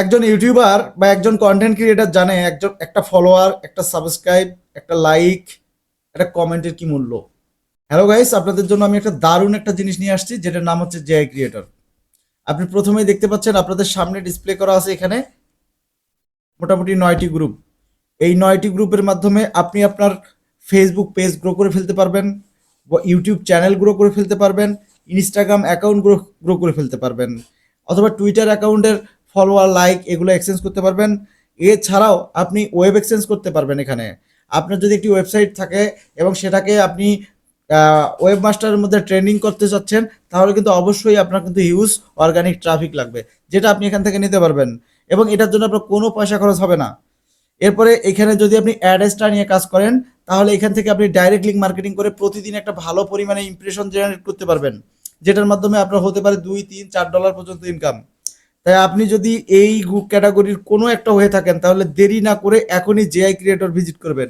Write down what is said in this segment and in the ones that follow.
একজন ইউটিউবার বা একজন কন্টেন্ট ক্রিয়েটার জানে একজন একটা ফলোয়ার, একটা সাবস্ক্রাইব, একটা লাইক, একটা কমেন্টের কি মূল্য। হ্যালো গাইস, আপনাদের জন্য আমি একটা দারুণ একটা জিনিস নিয়ে আসছি যেটার নাম হচ্ছে জেআই ক্রিয়েটর। আপনি প্রথমেই দেখতে পাচ্ছেন আপনাদের সামনে ডিসপ্লে করা আছে এখানে মোটামুটি 9টি গ্রুপ। এই 9টি গ্রুপের মাধ্যমে আপনি আপনার ফেসবুক পেজ গ্রো করে ফেলতে পারবেন, ইউটিউব চ্যানেল গ্রো করে ফেলতে পারবেন, ইনস্টাগ্রাম অ্যাকাউন্ট গ্রো গ্রো করে ফেলতে পারবেন, অথবা টুইটার অ্যাকাউন্টের ফলোয়ার, লাইক এগুলো এক্সচেঞ্জ করতে পারবেন। এছাড়াও আপনি ওয়েব এক্সচেঞ্জ করতে পারবেন। এখানে আপনার যদি একটি ওয়েবসাইট থাকে এবং সেটাকে আপনি ওয়েব মাস্টারের মধ্যে ট্রেনিং করতে চাচ্ছেন, তাহলে কিন্তু অবশ্যই আপনার কিন্তু হিউজ অর্গানিক ট্রাফিক লাগবে, যেটা আপনি এখান থেকে নিতে পারবেন এবং এটার জন্য আপনার কোনো পয়সা খরচ হবে না। এরপরে এখানে যদি আপনি অ্যাডসটা নিয়ে কাজ করেন, তাহলে এখান থেকে আপনি ডাইরেক্ট লিঙ্ক মার্কেটিং করে প্রতিদিন একটা ভালো পরিমাণে ইমপ্রেশন জেনারেট করতে পারবেন, যেটার মাধ্যমে আপনার হতে পারে $2, $3, $4 পর্যন্ত ইনকাম। তাই আপনি যদি এই ক্যাটাগরির কোনো একটা হয়ে থাকেন, তাহলে দেরি না করে এখনই জেআই ক্রিয়েটর ভিজিট করবেন।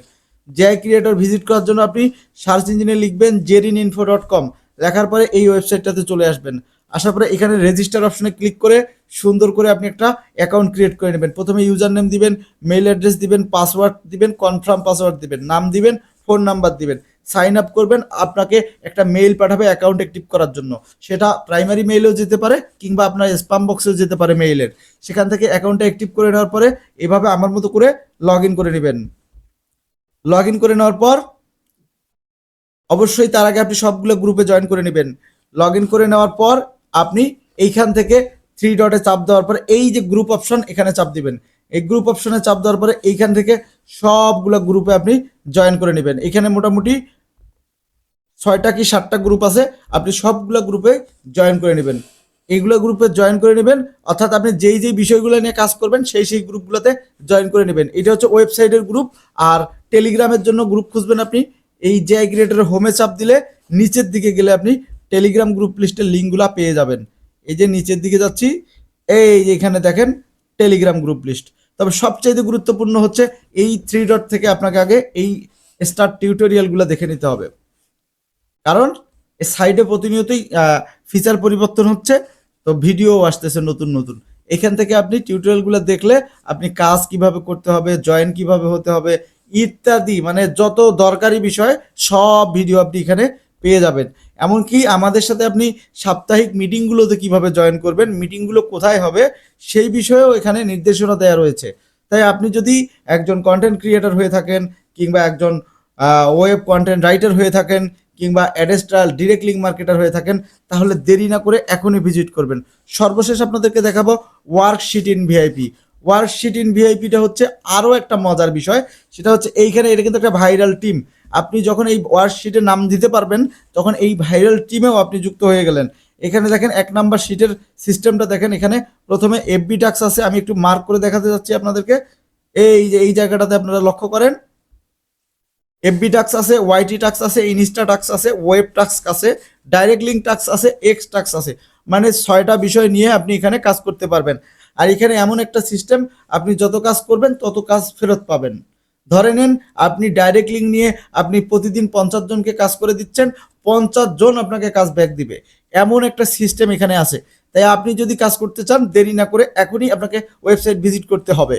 জেআই ক্রিয়েটর ভিজিট করার জন্য আপনি সার্চ ইঞ্জিনে লিখবেন jerininfo.com, লেখার পরে এই ওয়েবসাইটটাতে চলে আসবেন। আসার পরে এখানে রেজিস্টার অপশনে ক্লিক করে সুন্দর করে আপনি একটা অ্যাকাউন্ট ক্রিয়েট করে নেবেন। প্রথমে ইউজার নেম দিবেন, মেইল অ্যাড্রেস দিবেন, পাসওয়ার্ড দিবেন, কনফার্ম পাসওয়ার্ড দিবেন, নাম দিবেন, ফোন নাম্বার দিবেন, সাইন আপ করবেন। আপনাকে একটা মেইল পাঠাবে অ্যাকাউন্ট অ্যাক্টিভ করার জন্য। সেটা প্রাইমারি মেইলেও যেতে পারে কিংবা আপনার স্প্যাম বক্সেও যেতে পারে মেইলের। সেখান থেকে অ্যাকাউন্টটা অ্যাক্টিভ করে নেওয়ার পরে এভাবে আমার মতো করে লগ ইন করে নেবেন। লগ ইন করে নেওয়ার পর অবশ্যই তার আগে আপনি সবগুলো গ্রুপে জয়েন করে নেবেন। লগ ইন করে নেওয়ার পর আপনি এইখান থেকে থ্রি ডটে চাপ দেওয়ার পরে এই যে গ্রুপ অপশন, এখানে চাপ দিবেন। এই গ্রুপ অপশনে চাপ দেওয়ার পরে এইখান থেকে সবগুলো গ্রুপে আপনি জয়েন করে নেবেন। এখানে মোটামুটি 6টা কি 7টা গ্রুপ আছে, আপনি সবগুলো গ্রুপে জয়েন করে নেবেন। এইগুলো গ্রুপে জয়েন করে নেবেন, অর্থাৎ আপনি যেই যেই বিষয়গুলো নিয়ে কাজ করবেন সেই গ্রুপগুলোতে জয়েন করে নেবেন। এটা হচ্ছে ওয়েবসাইটের গ্রুপ। আর টেলিগ্রামের জন্য গ্রুপ খুঁজবেন আপনি এই জেআই ক্রিয়েটরের হোমে চাপ দিলে নিচের দিকে গেলে আপনি টেলিগ্রাম গ্রুপ লিস্টের লিঙ্কগুলো পেয়ে যাবেন। এই যে নিচের দিকে যাচ্ছি, এই যে এখানে দেখেন টেলিগ্রাম গ্রুপ লিস্ট। তবে সবচাইতে গুরুত্বপূর্ণ হচ্ছে এই থ্রি ডট থেকে আপনাকে আগে এই স্টার্ট টিউটোরিয়ালগুলো দেখে নিতে হবে, কারণ এই সাইডে প্রতিনিয়তই ফিচার পরিবর্তন হচ্ছে, তো ভিডিও আসতেছে নতুন নতুন। এখান থেকে আপনি টিউটোরিয়ালগুলো দেখলে আপনি কাজ কিভাবে করতে হবে, জয়েন কিভাবে হতে হবে ইত্যাদি, মানে যত দরকারি বিষয় সব ভিডিও আপনি এখানে পেয়ে যাবেন। এমনকি আমাদের সাথে আপনি সাপ্তাহিক মিটিংগুলোতে কিভাবে জয়েন করবেন, মিটিংগুলো কোথায় হবে সেই বিষয়েও এখানে নির্দেশনা দেওয়া রয়েছে। তাই আপনি যদি একজন কন্টেন্ট ক্রিয়েটর হয়ে থাকেন কিংবা একজন ওয়েব কন্টেন্ট রাইটার হয়ে থাকেন কিংবা অ্যাডেস্ট্রাল ডিরেক্ট লিঙ্ক মার্কেটার হয়ে থাকেন, তাহলে দেরি না করে এখনই ভিজিট করবেন। সর্বশেষ আপনাদেরকে দেখাবো worksheet in VIP. Worksheet in ভিআইপিটা হচ্ছে আরও একটা মজার বিষয়। সেটা হচ্ছে এইখানে এটা কিন্তু একটা ভাইরাল টিম। আপনি যখন এই ওয়ার্কশিটের নাম দিতে পারবেন, তখন এই ভাইরাল টিমেও আপনি যুক্ত হয়ে গেলেন। এখানে দেখেন 1 নাম্বার শিটের সিস্টেমটা দেখেন। এখানে প্রথমে এফবি টাক্স আছে, আমি একটু মার্ক করে দেখাতে যাচ্ছি আপনাদেরকে। এই যে এই জায়গাটাতে আপনারা লক্ষ্য করেন, এফবি টাক্স আছে, ওয়াইটি টাক্স আছে, ইনস্টা টাক্স আছে, ওয়েব টাক্স আছে, ডাইরেক্ট লিঙ্ক টাক্স আছে, এক্স টাক্স আছে। মানে 6টা বিষয় নিয়ে আপনি এখানে কাজ করতে পারবেন। আর এখানে এমন একটা সিস্টেম, আপনি যত কাজ করবেন তত কাজ ফেরত পাবেন। ধরে নেন আপনি ডাইরেক্ট লিঙ্ক নিয়ে আপনি প্রতিদিন 50 জনকে কাজ করে দিচ্ছেন, 50 জন আপনাকে কাজ ব্যাক দিবে, এমন একটা সিস্টেম এখানে আছে। তাই আপনি যদি কাজ করতে চান, দেরি না করে এখনই আপনাকে ওয়েবসাইট ভিজিট করতে হবে।